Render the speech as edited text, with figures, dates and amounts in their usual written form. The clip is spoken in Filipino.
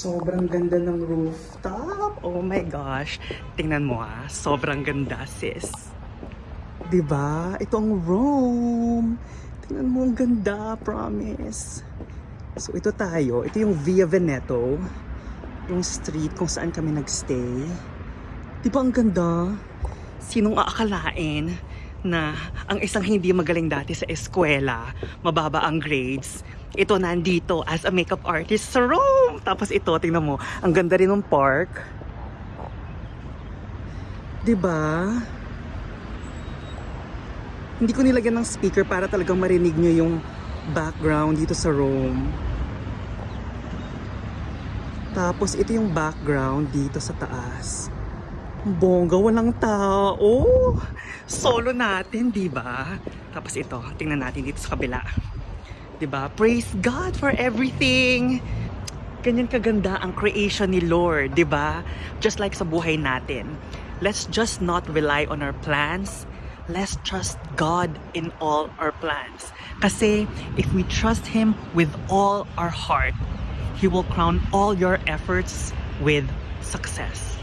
Sobrang ganda ng rooftop. Oh my gosh. Tingnan mo sobrang ganda, sis. 'Di ba? Ito ang Rome. Tingnan mo, ang ganda, promise. So ito tayo. Ito yung Via Veneto. Yung street kung saan kami nagstay. 'Di ba ang ganda? Sinong aakalain na ang isang hindi magaling dati sa eskwela, mababa ang grades, ito nandito as a makeup artist sa Rome. Tapos ito, tingnan mo, ang ganda rin ng park. 'Di ba? Hindi ko nilagyan ng speaker para talagang marinig nyo yung background dito sa Rome. Tapos ito yung background dito sa taas. Bongga, walang tao. Solo natin, 'di ba? Tapos ito, tingnan natin dito sa kabila. 'Di ba? Praise God for everything. Ganyan kaganda ang creation ni Lord, 'di ba? Just like sa buhay natin. Let's just not rely on our plans. Let's trust God in all our plans. Kasi if we trust Him with all our heart, He will crown all your efforts with success.